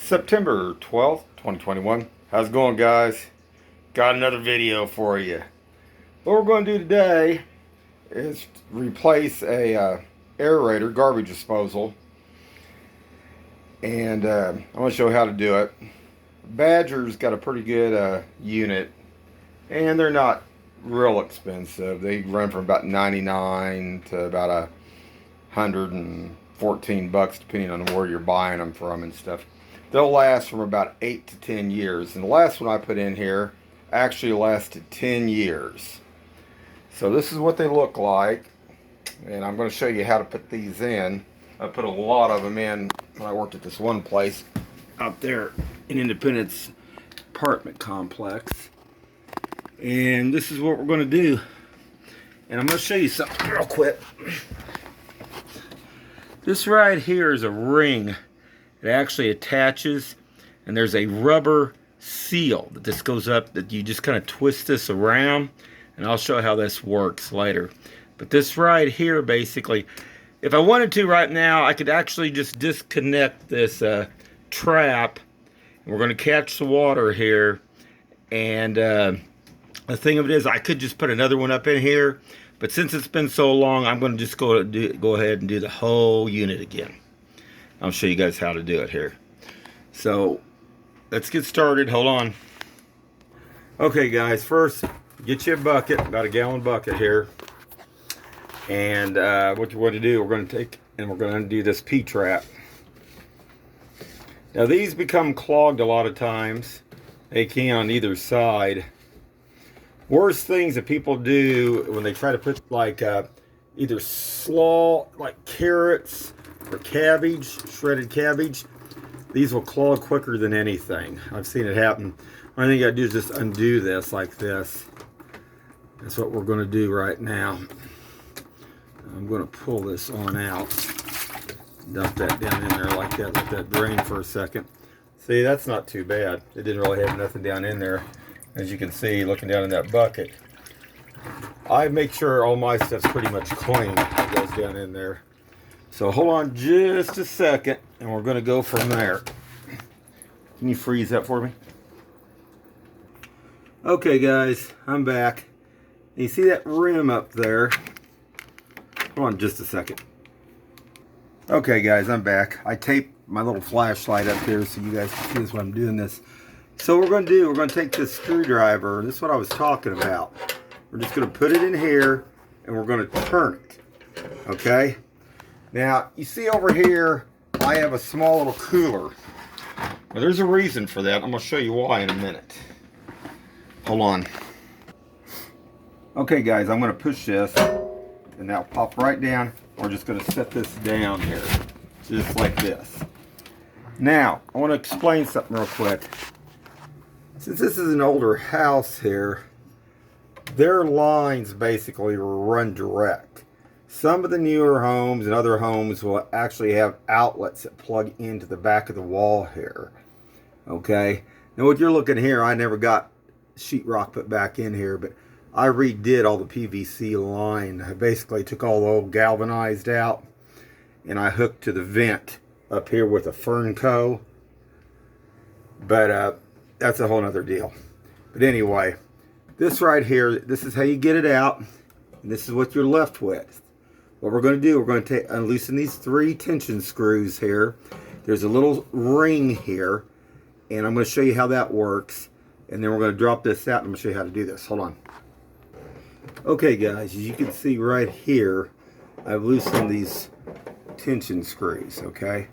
September 12th, 2021. How's it going, guys? Got another video for you. What we're going to do today is replace a aerator, garbage disposal. And I'm going to show you how to do it. Badger's got a pretty good unit. And they're not real expensive. They run from about 99 to about $114 depending on where you're buying them from and stuff. They'll last from about 8 to 10 years. And the last one I put in here actually lasted 10 years. So this is what they look like. And I'm going to show you how to put these in. I put a lot of them in when I worked at this one place out there in Independence apartment complex. And this is what we're going to do. And I'm going to show you something real quick. This right here is a ring. It actually attaches, and there's a rubber seal that this goes up, that you just kind of twist this around, and I'll show how this works later. But this right here, basically, if I wanted to right now, I could actually just disconnect this trap. We're going to catch the water here, and the thing of it is, I could just put another one up in here, but since it's been so long, I'm going to just go ahead and do the whole unit again. I'll show you guys how to do it here. So let's get started. Hold on. Okay, guys, first get you a bucket, about a gallon bucket here. And what you're going to do, we're going to take and we're going to undo this P-trap. Now these become clogged a lot of times. They can on either side. Worst things that people do when they try to put like either slaw, like carrots or cabbage, shredded cabbage, these will clog quicker than anything. I've seen it happen. Only thing you gotta do is just undo this like this. That's what we're gonna do right now. I'm gonna pull this on out. Dump that down in there like that, let that drain for a second. See, that's not too bad. It didn't really have nothing down in there. As you can see, looking down in that bucket. I make sure all my stuff's pretty much clean that goes down in there. So hold on just a second, and we're going to go from there. Can you freeze that for me? Okay, guys, I'm back. You see that rim up there? Hold on just a second. Okay, guys, I'm back. I taped my little flashlight up here so you guys can see this when I'm doing this. So what we're going to do, we're going to take this screwdriver, and this is what I was talking about. We're just going to put it in here, and we're going to turn it. Okay? Now, you see over here, I have a small little cooler. Now, there's a reason for that. I'm going to show you why in a minute. Hold on. Okay, guys, I'm going to push this, and that'll pop right down. We're just going to set this down here, just like this. Now, I want to explain something real quick. Since this is an older house here, their lines basically run direct. Some of the newer homes and other homes will actually have outlets that plug into the back of the wall here. Okay. Now what you're looking here, I never got sheetrock put back in here, but I redid all the PVC line. I basically took all the old galvanized out, and I hooked to the vent up here with a Fernco. But that's a whole nother deal. But anyway, this right here, this is how you get it out, and this is what you're left with. What we're going to do, we're going to unloosen these 3 tension screws here. There's a little ring here, and I'm going to show you how that works. And then we're going to drop this out, and I'm going to show you how to do this. Hold on. Okay, guys, as you can see right here, I've loosened these tension screws, okay?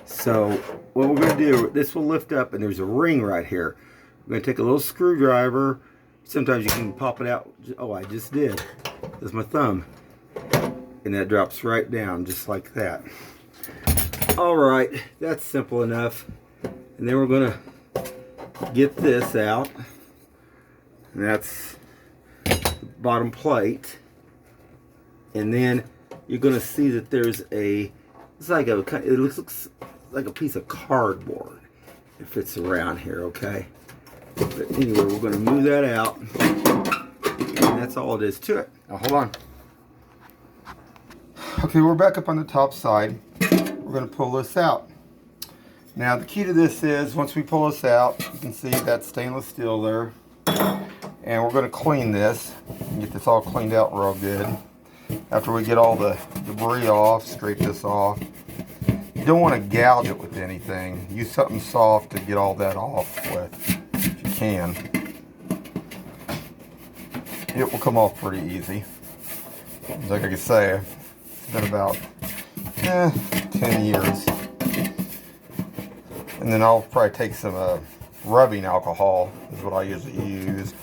So what we're going to do, this will lift up, and there's a ring right here. We're going to take a little screwdriver. Sometimes you can pop it out. Oh, I just did. There's my thumb. And that drops right down just like that. Alright, that's simple enough. And then we're going to get this out. And that's the bottom plate. And then you're going to see that there's it looks like a piece of cardboard. It fits around here, okay? But anyway, we're going to move that out. And that's all it is to it. Now hold on. Okay, we're back up on the top side. We're going to pull this out. Now the key to this is, once we pull this out, you can see that stainless steel there. And we're going to clean this and get this all cleaned out real good. After we get all the debris off, scrape this off. You don't want to gouge it with anything. Use something soft to get all that off with, if you can. It will come off pretty easy. Like I can say, it's been about 10 years. And then I'll probably take some rubbing alcohol, is what I usually use.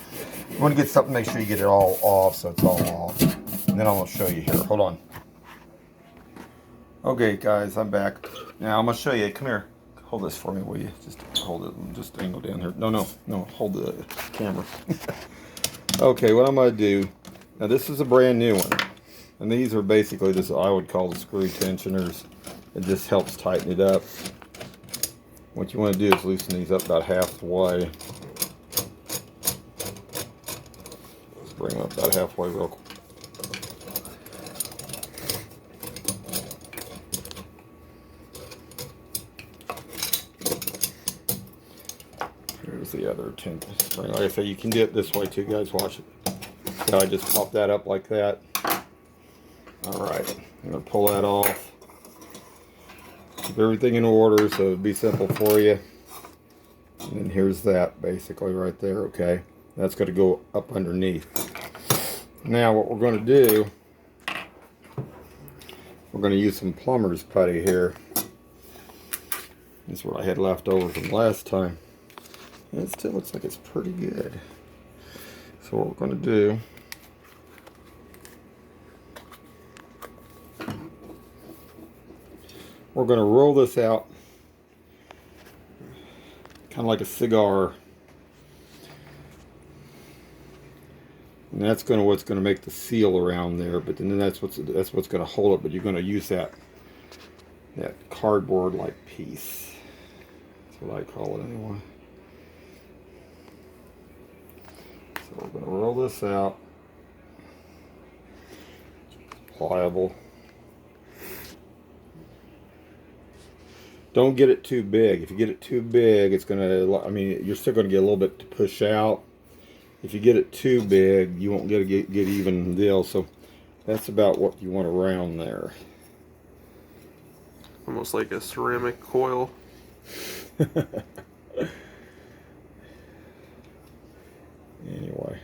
You want to get something, make sure you get it all off, so it's all off. And then I'm going to show you here. Hold on. Okay, guys, I'm back. Now I'm going to show you. Come here. Hold this for me, will you? Just hold it and just angle down here. No, hold the camera. Okay, what I'm going to do. Now, this is a brand new one. And these are basically, this I would call the screw tensioners. It just helps tighten it up. What you want to do is loosen these up about halfway. Let's bring them up about halfway real quick. Here's the other spring. Like I say, you can do it this way too, guys. Watch it. So I just pop that up like that. Alright, I'm going to pull that off. Keep everything in order so it'll be simple for you. And then here's that basically right there, okay? That's going to go up underneath. Now what we're going to do, we're going to use some plumber's putty here. This is what I had left over from last time. And it still looks like it's pretty good. So what we're going to do, we're going to roll this out kind of like a cigar. And that's what's going to make the seal around there, but then that's what's going to hold it, but you're going to use that cardboard like piece. That's what I call it anyway. So we're going to roll this out. It's pliable. Don't get it too big. If you get it too big, it's going to, I mean, you're still going to get a little bit to push out. If you get it too big, you won't get even deal. So that's about what you want around there. Almost like a ceramic coil. Anyway,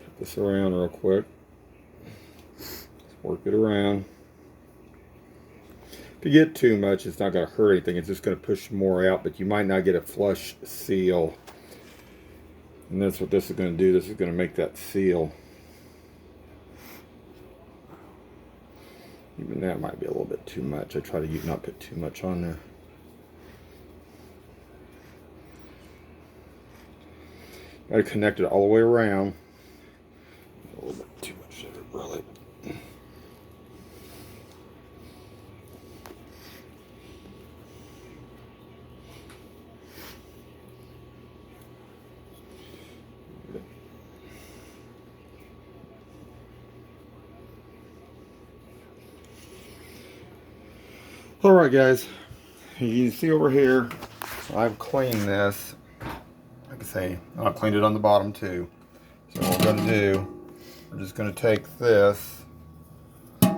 put this around real quick. Just work it around. If you get too much, it's not going to hurt anything. It's just going to push more out, but you might not get a flush seal. And that's what this is going to do. This is going to make that seal. Even that might be a little bit too much. I try to not put too much on there. Got to connect it all the way around. A little bit too much of it, really. Alright guys, you can see over here, I've cleaned this. Like I say, I've cleaned it on the bottom too. So what we're going to do, we're just going to take this, we're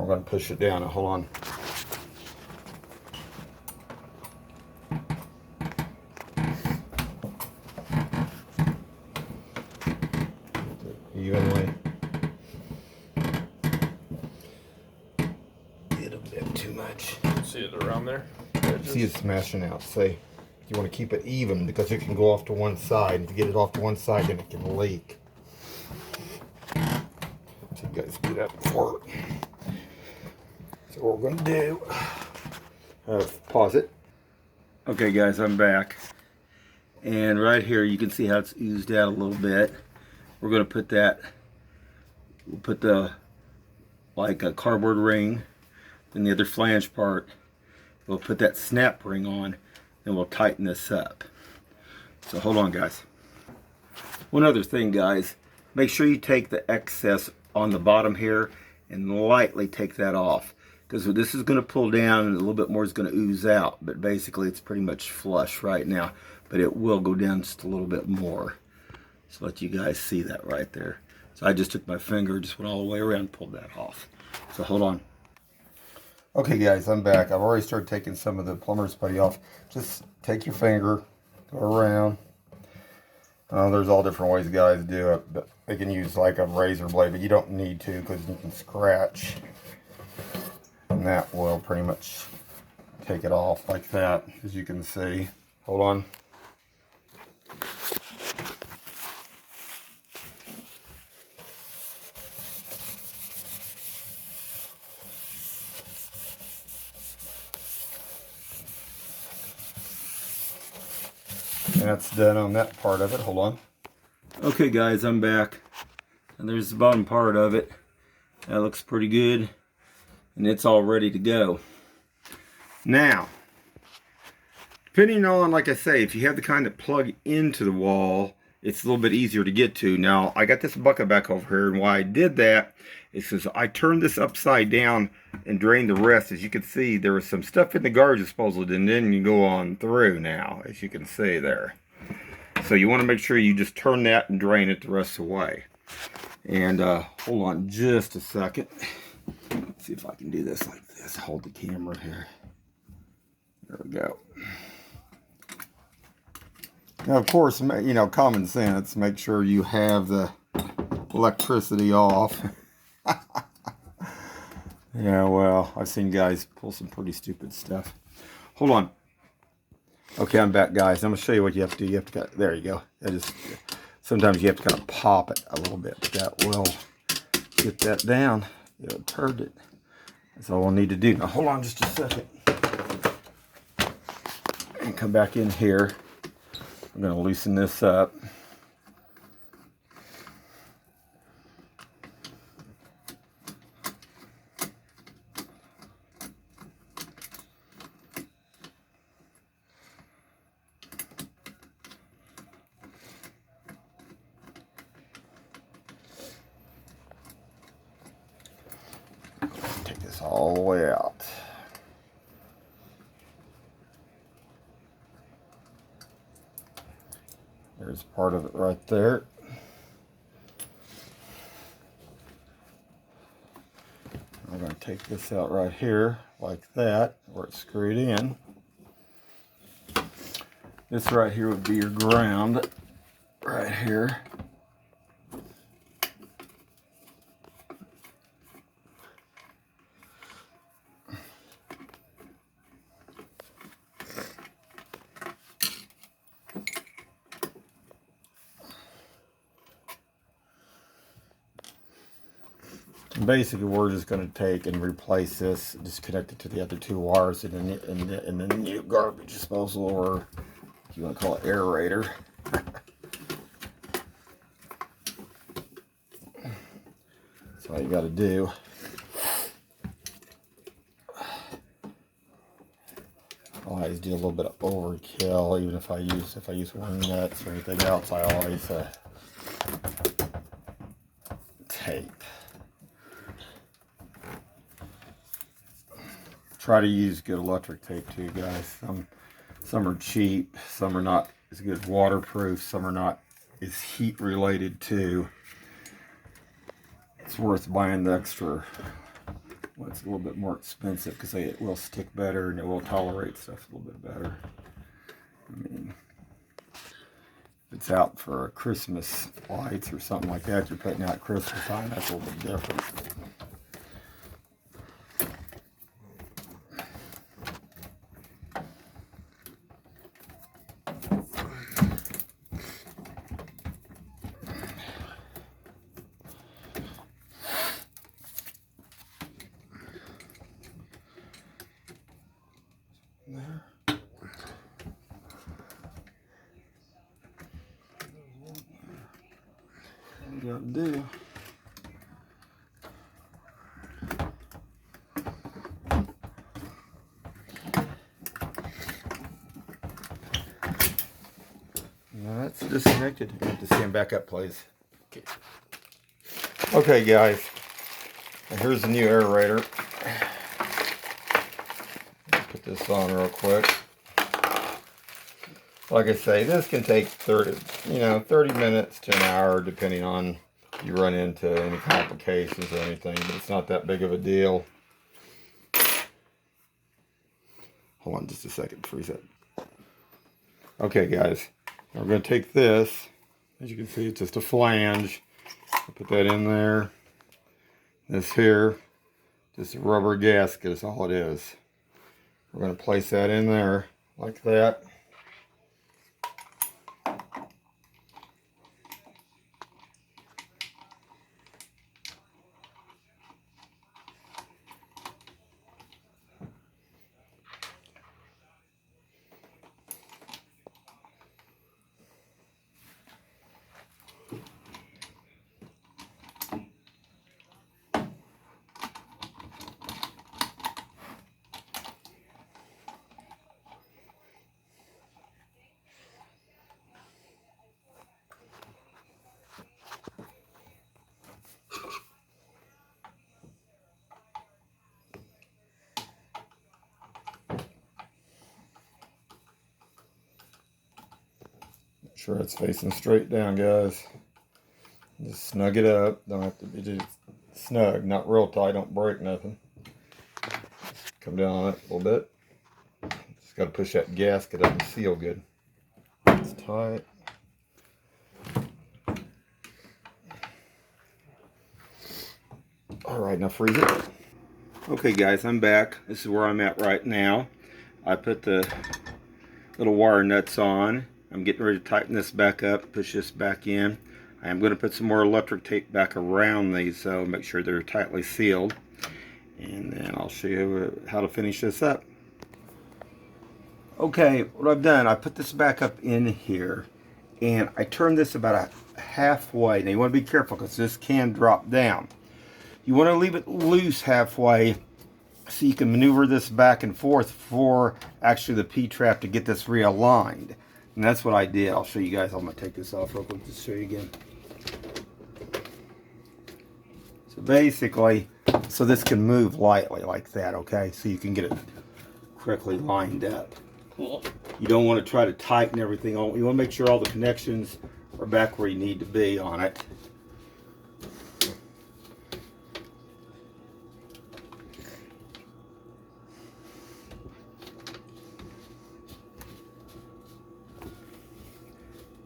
going to push it down. Now, hold on. Evenly. Too much. See it around there? See it smashing out. Say, you want to keep it even because it can go off to one side. If you get it off to one side, then it can leak. So you guys do that before. So what we're going to do, pause it. Okay guys, I'm back. And right here you can see how it's oozed out a little bit. We're going to put that, we'll put the, like a cardboard ring. Then the other flange part, we'll put that snap ring on, and we'll tighten this up. So hold on guys. One other thing guys, make sure you take the excess on the bottom here and lightly take that off. because this is going to pull down and a little bit more is going to ooze out, but basically it's pretty much flush right now, but it will go down just a little bit more. Just let you guys see that right there. So I just took my finger, just went all the way around and pulled that off. So hold on. Okay guys, I'm back. I've already started taking some of the plumber's putty off. Just take your finger, go around. There's all different ways guys do it, but they can use like a razor blade, but you don't need to because you can scratch. And that will pretty much take it off like that, as you can see. Hold on. And that's done on that part of it. Hold on. Okay guys, I'm back. And there's the bottom part of it. That looks pretty good. And it's all ready to go. Now, depending on, like I say, if you have the kind that plug into the wall, it's a little bit easier to get to. Now, I got this bucket back over here, and why I did that is because I turned this upside down and drained the rest. As you can see, there was some stuff in the garbage disposal, and then you go on through now, as you can see there. So you want to make sure you just turn that and drain it the rest of the way. And hold on just a second. Let's see if I can do this like this. Hold the camera here. There we go. Now, of course, you know, common sense, make sure you have the electricity off. Yeah, well, I've seen guys pull some pretty stupid stuff. Hold on. Okay, I'm back, guys. I'm going to show you what you have to do. You have to cut, there you go. Sometimes you have to kind of pop it a little bit. That will get that down. It'll turn it. That's all we'll need to do. Now, hold on just a second. And come back in here. I'm going to loosen this up. Take this all the way out. There's part of it right there. I'm going to take this out right here like that, where it's screwed in. This right here would be your ground right here. Basically, we're just going to take and replace this, just connect it to the other two wires in the new garbage disposal, or if you want to call it aerator. That's all you got to do. I always do a little bit of overkill, even if I use wing nuts or anything else. I always tape. Try to use good electric tape too, guys. Some are cheap, some are not as good waterproof, some are not as heat related too. It's worth buying the extra. Well, it's a little bit more expensive because it will stick better and it will tolerate stuff a little bit better. I mean, if it's out for Christmas lights or something like that, you're putting out Christmas time, that's a little bit different. There. What you gotta do. Now that's disconnected. You have to stand back up, please. Okay. Okay, guys. Now here's the new aerator. this on real quick. Like I say, this can take 30 minutes to an hour, depending on if you run into any complications or anything, but it's not that big of a deal. Hold on just a second, freeze it. Okay guys, now we're going to take this. As you can see, it's just a flange. I'll put that in there. This here, just a rubber gasket is all it is. We're going to place that in there like that. Make sure it's facing straight down, guys. Just snug it up. Don't have to be just snug, not real tight, don't break nothing. Just come down on it a little bit. Just got to push that gasket up and seal good. It's tight. Alright, now freeze it. Okay guys, I'm back. This is where I'm at right now. I put the little wire nuts on. I'm getting ready to tighten this back up, push this back in. I am going to put some more electric tape back around these, so make sure they're tightly sealed. And then I'll show you how to finish this up. Okay, what I've done, I put this back up in here, and I turned this about a halfway. Now you want to be careful because this can drop down. You want to leave it loose halfway so you can maneuver this back and forth for actually the P-trap to get this realigned. And that's what I did. I'll show you guys. I'm going to take this off real quick to show you again. So basically, so this can move lightly like that, okay? So you can get it correctly lined up. You don't want to try to tighten everything on. You want to make sure all the connections are back where you need to be on it.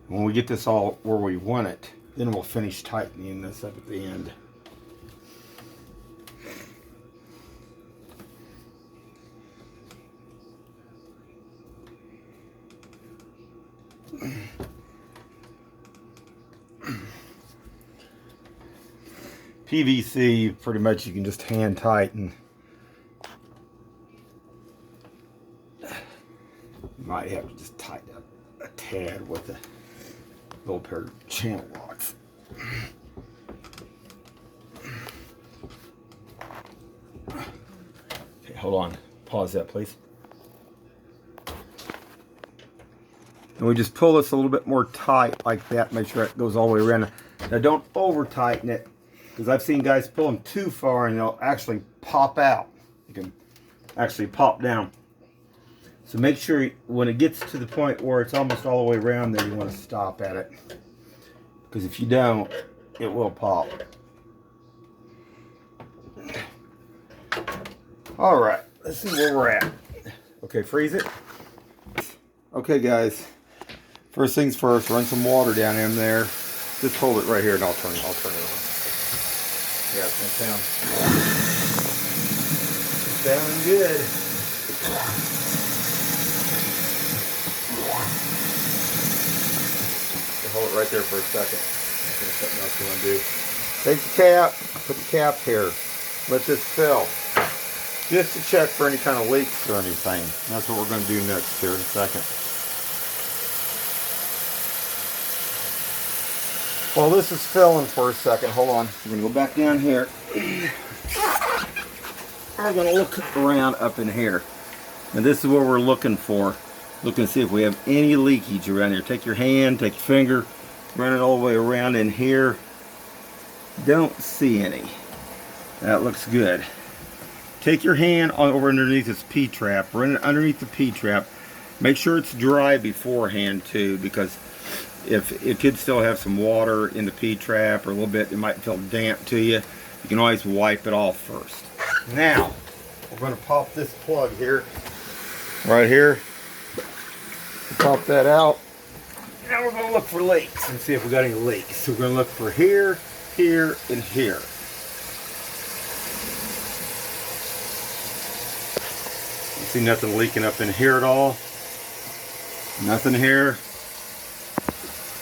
When we get this all where we want it, then we'll finish tightening this up at the end. PVC, pretty much you can just hand tighten. You might have to just tighten up a tad with a little pair of channel locks. Okay, hold on. Pause that, please. And we just pull this a little bit more tight like that. Make sure it goes all the way around. Now don't over tighten it, because I've seen guys pull them too far and they'll actually pop out. You can actually pop down. So make sure when it gets to the point where it's almost all the way around there, you want to stop at it. Because if you don't, it will pop. Alright, let's see where we're at. Okay, freeze it. Okay guys, first things first, run some water down in there. Just hold it right here and I'll turn it on. Yeah, it's gonna sound good. Hold it right there for a second. There's something else you want to do. Take the cap, put the cap here. Let this fill. Just to check for any kind of leaks or anything. That's what we're going to do next here in a second. While this is filling for a second, hold on. We're going to go back down here. We're going to look around up in here. And this is what we're looking for. Looking to see if we have any leakage around here. Take your hand, take your finger, run it all the way around in here. Don't see any. That looks good. take your hand over underneath this P-trap, run it underneath the P-trap. Make sure it's dry beforehand too, because if it could still have some water in the P-trap or a little bit, it might feel damp to you. You can always wipe it off first. Now, we're going to pop this plug here, right here. Pop that out. Now we're going to look for leaks and see if we got any leaks. So we're going to look for here, here, and here. You see nothing leaking up in here at all? Nothing here.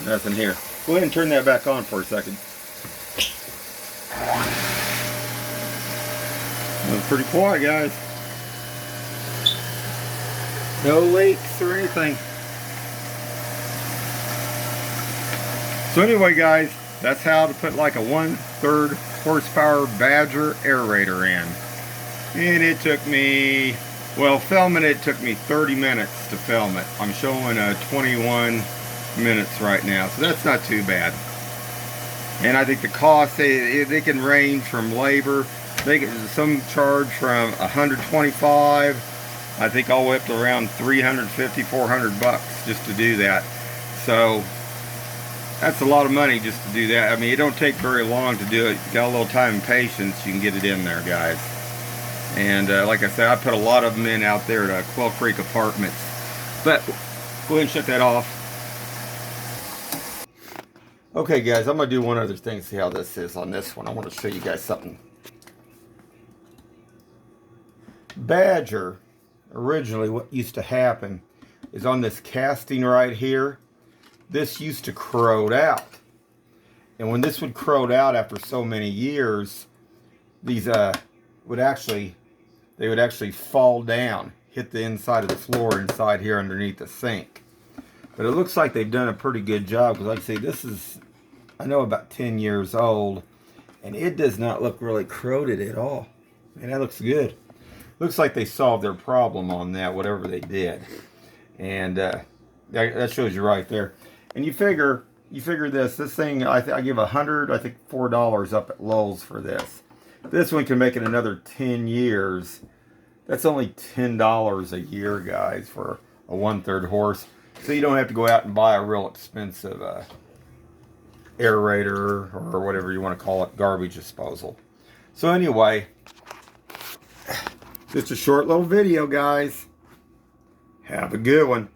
Nothing here. Go ahead and turn that back on for a second. That was pretty quiet, guys. No leaks or anything. So anyway, guys, that's how to put like a 1/3 horsepower Badger aerator in. And it took me, well, filming it took me 30 minutes to film it. I'm showing 21 minutes right now, so that's not too bad. And I think the cost, they can range from labor. Some charge from 125, I think, all the way up to around 350, 400 bucks just to do that. So that's a lot of money just to do that. I mean, it don't take very long to do it. You got a little time and patience, you can get it in there, guys. And like I said, I put a lot of them in out there at Quail Creek Apartments. But go ahead and shut that off. Okay, guys, I'm going to do one other thing, see how this is on this one. I want to show you guys something. Badger, originally what used to happen is on this casting right here, this used to corrode out. And when this would corrode out after so many years, these would actually fall down, hit the inside of the floor inside here underneath the sink. But it looks like they've done a pretty good job, because like I say, this is, I know, about 10 years old, and it does not look really corroded at all. Man, that looks good. Looks like they solved their problem on that, whatever they did. And that shows you right there. And you figure this thing, I give $4 up at Lowe's for this. This one can make it another 10 years. That's only $10 a year, guys, for a 1/3 horse. So you don't have to go out and buy a real expensive aerator or whatever you want to call it, garbage disposal. So anyway, just a short little video, guys. Have a good one.